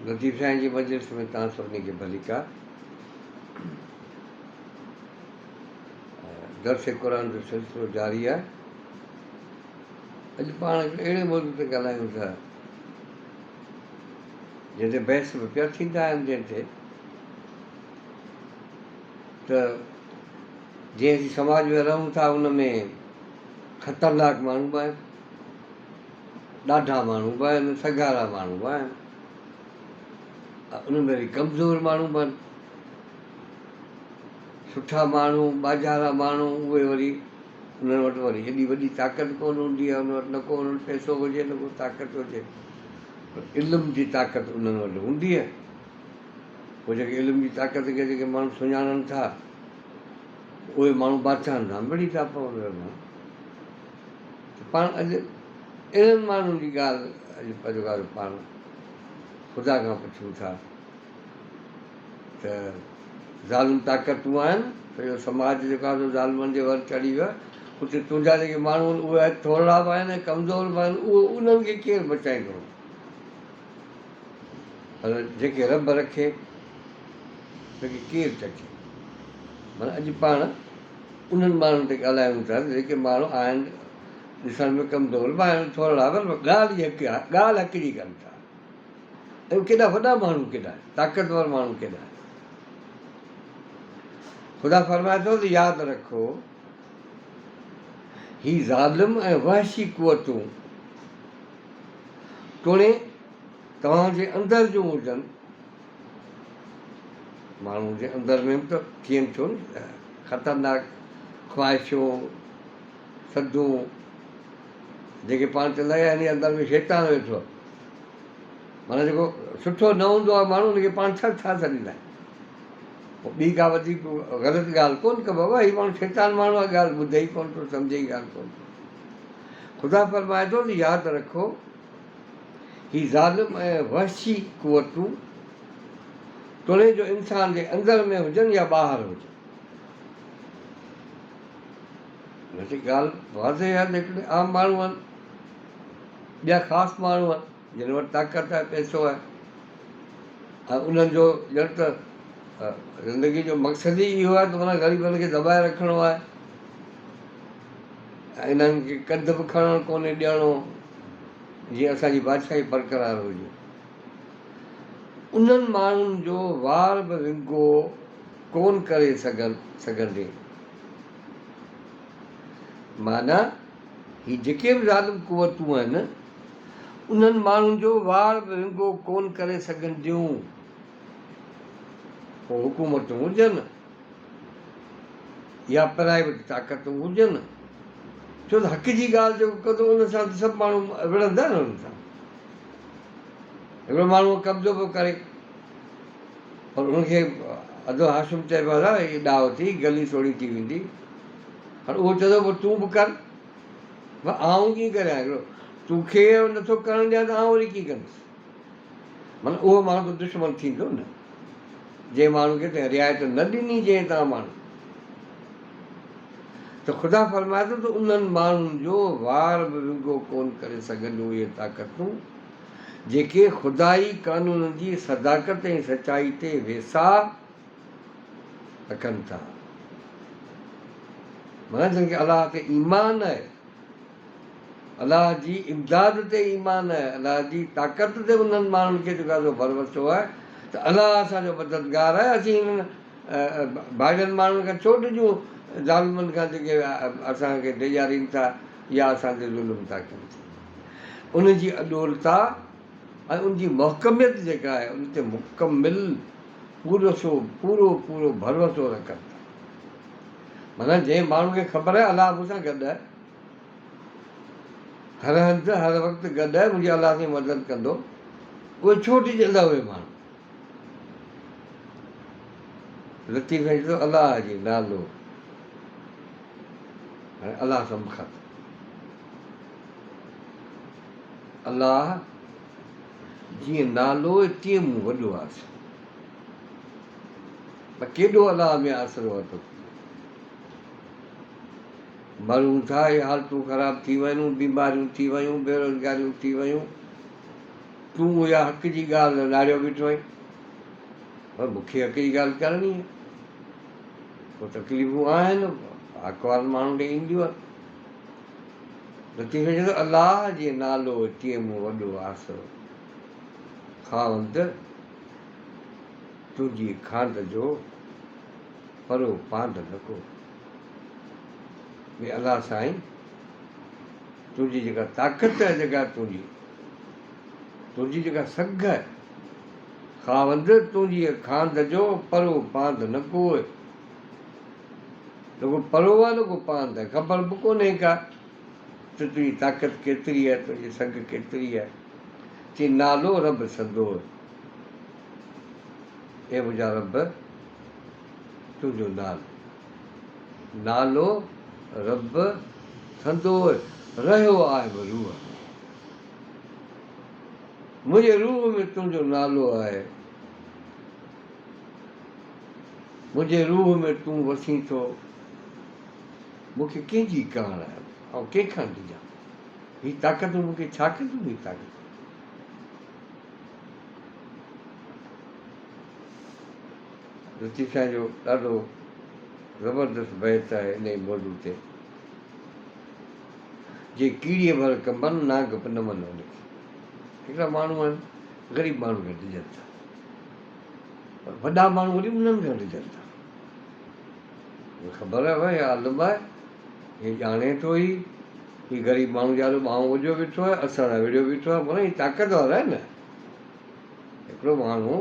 लतीफ़ साईं जी मजलिस में तव्हां सभिनी खे भली का। दर्स क़ुरान जो सिलसिलो जारी आहे। अॼु पाण अहिड़े मौज़ूअ ते ॻाल्हायूं था जंहिं ते बहस बि पिया थींदा आहिनि, जंहिं ते त जीअं असीं समाज में रहूं था उन में ख़तरनाक माण्हू बि आहिनि, ॾाढा माण्हू बि आहिनि, सगारा माण्हू बि आहिनि, उन में वरी कमज़ोर माण्हू बि आहिनि, सुठा माण्हू बाज़ारा माण्हू उहे वरी उन्हनि वटि वरी एॾी वॾी ताक़त कोन हूंदी आहे, उन वटि न को उन्हनि पैसो हुजे न को ताक़त हुजे, पर इल्म जी ताक़त उन्हनि वटि हूंदी आहे। पोइ जेके इल्म जी ताक़त खे जेके माण्हू सुञाणनि था उहे माण्हू बादशाहनि सां मिड़ी था पवनि। पाण अॼु अहिड़नि माण्हुनि जी ॻाल्हि अॼु परोगार पाण ख़ुदा खां पुछूं था त ज़ालिम ताक़तूं आहिनि, सॼो समाज जेको आहे ज़ालिमनि जे वर चढ़ी वियो आहे, उते तुंहिंजा जेके माण्हू आहिनि उहे थोरा बि आहिनि ऐं कमज़ोर बि आहिनि, उहो उन्हनि खे केरु बचाईंदो? पर जेके रब रखे उनखे केरु टके? माना अॼु पाण उन्हनि माण्हुनि ते ॻाल्हायूं था जेके माण्हू आहिनि ॾिसण में कमज़ोर बि आहिनि, थोरा बि, ॻाल्हि इहा हिकु आहे, ॻाल्हि हिकिड़ी कनि था। ऐं केॾा वॾा माण्हू केॾा आहिनि, ताक़तवर माण्हू केॾा आहिनि। ख़ुदा फरमाए थो त यादि रखो ही ज़ालिम ऐं वहशी क़ुवतूं तोड़े तव्हांजे अंदरि जूं हुजनि। माण्हू जे अंदरि में बि त थियनि थियूं न ख़तरनाक ख़्वाहिशूं, सदूं, जेके पाण चवंदा आहिनि अंदरि में शैतान वेठो आहे। माना जेको सुठो न हूंदो आहे माण्हू हुनखे पाण छा छॾींदा आहिनि। पोइ ॿी का वधीक ग़लति ॻाल्हि कोन्ह कबो आहे, हीउ माण्हू शैतान माण्हू आहे, ॻाल्हि ॿुधे ई कोन्ह थो, सम्झे ई ॻाल्हि कोन्ह थो। ख़ुदा फरमाए थो त यादि रखो ही ज़ालिम ऐं वहशी क़ुवतूं तोड़े जो इंसान जे अंदरि में हुजनि या ॿाहिरि हुजनि। हिनजी ॻाल्हि वाज़े आहे, हिकिड़े आम माण्हू आहिनि, ॿिया ख़ासि माण्हू आहिनि जिन वटि ताक़त आहे, पैसो आहे, ऐं उन्हनि जो ॼण त ज़िंदगी जो मक़सदु ई इहो आहे त माना ग़रीबनि खे दॿाए रखिणो आहे ऐं इन्हनि खे कद बि खणणु कोन्हे ॾियणो, जीअं असांजी बादशाही बरक़रार हुजे। उन्हनि माण्हुनि जो वार बि विंगो कोन करे सघंदे। माना ही जेके बि ज़ालिम क़ुवतूं आहिनि उन्हनि माण्हुनि जो वार बि विंगो कोन करे सघंदियूं। पोइ हुकूमतूं हुजनि या प्राइवेट ताक़तूं हुजनि, छो त हक़ जी ॻाल्हि जेको कंदो उन सां सभु माण्हू विढ़ंदा न हुन सां। हिकिड़ो माण्हू कब्ज़ो पियो करे और उनखे अधो हाशिम चइबो आहे हीअ ॾाहो थी, गली सोड़ी थी वेंदी। हाणे उहो चवंदो पोइ तूं बि कर, आउं कीअं करियां? हिकिड़ो तोखे नथो करणु ॾियां त आउं वरी कीअं कंदुसि? माना उहो माण्हू त दुश्मन थींदो न, जंहिं माण्हू खे त रिआयत न ॾिनी जंहिं तव्हां माण्हू। त ख़ुदा फरमाए थो त उन्हनि माण्हुनि जो वार बि विंगो कोन करे सघंदियूं इहे ताक़तूं जेके ख़ुदाई कानून जी सदाकत ऐं सचाई ते वेसा रखनि था। माना जिन खे अलाह ते ईमान आहे, अलाह जी इमदाद ते ईमान आहे, अलाह जी ताक़त ते उन्हनि माण्हुनि खे जेको आहे भरवसो आहे त अलाह असांजो मददगार आहे। असीं हिननि भाइरनि माण्हुनि खां छो ॾिजूं ज़ालिमनि खां जेके असांखे ॾेयारीनि था या असांजे ज़ुल्म था कनि। उनजी अॾोलता ऐं उनजी महकमियत जेका आहे उन ते मुकमिल पूरो पूरो भरवसो रखनि था। माना जंहिं माण्हू खे ख़बर आहे अलाह मूंसां गॾु आहे, हर हंधि हर वक़्तु गॾु आहे, मुंहिंजी अलाह खे मदद कंदो, उहे छो ॾिजंदा उहे माण्हू? लतीफ़ साईं चयो अलाह जी नालो, हाणे अलाह सां मुखातिब अलाह जीअं नालो तीअं मूं वॾो आहे। पर केॾो अलाह में आसिरो वरितो। मरूं था, इहे हालतूं ख़राब थी वयूं, बीमारियूं थी वयूं, बेरोज़गारियूं थी वयूं, तूं इहा हक़ जी ॻाल्हि लाड़ियो बीठो आहीं, पर मूंखे हक़ जी ॻाल्हि करणी आहे, पोइ तकलीफ़ूं आहिनि, अक़वाल माण्हुनि ॾे ईंदियूं आहिनि। लतीफ़े चयो अलाह जे नालो तीअं मूं वॾो आसरो, ख़ावंद तुंहिंजी खांद जो परो पांध न को। भई अलाह साईं, तुंहिंजी जेका ताक़त आहे, जेका तुंहिंजी जेका सघ आहे, ख़ावंद तुंहिंजी खांद जो परो पांध न कोई। रुॻो परो आहे, रुॻो पांध आहे, ख़बर बि कोन्हे का त तुंहिंजी ताक़त केतिरी आहे, तुंहिंजी सघ केतिरी आहे। चई नालो रब संदोर, ए मुंहिंजा रब तुंहिंजो नालो रब संदोर, रहियो आहे बि रूह, मुंहिंजे रूह में तुंहिंजो नालो आहे, मुंहिंजे रूह में तूं वसी थो, मूंखे कंहिंजी कान आहे, ऐं कंहिंखां ॾिजां हीअ ताक़त, मूंखे छा कंदी हुई ताक़त। लतीफ़ साईं जो ॾाढो ज़बरदस्त बैत आहे इन मौजू ते, जे कीड़ीअ भर कंबनि नांग बि न मन हुनखे। हिकिड़ा माण्हू आहिनि, ग़रीब माण्हू खे ॾिजनि था, पर वॾा माण्हू वरी उन्हनि खे ॾिजनि था। ख़बर आहे भई आलम आहे, हे ॼाणे थो ई, हीउ ग़रीब माण्हू यारो ॿाहूं विझो बीठो आहे, असां विड़ियो बीठो आहे, पर हीउ ताक़त वारो आहे न। हिकिड़ो माण्हू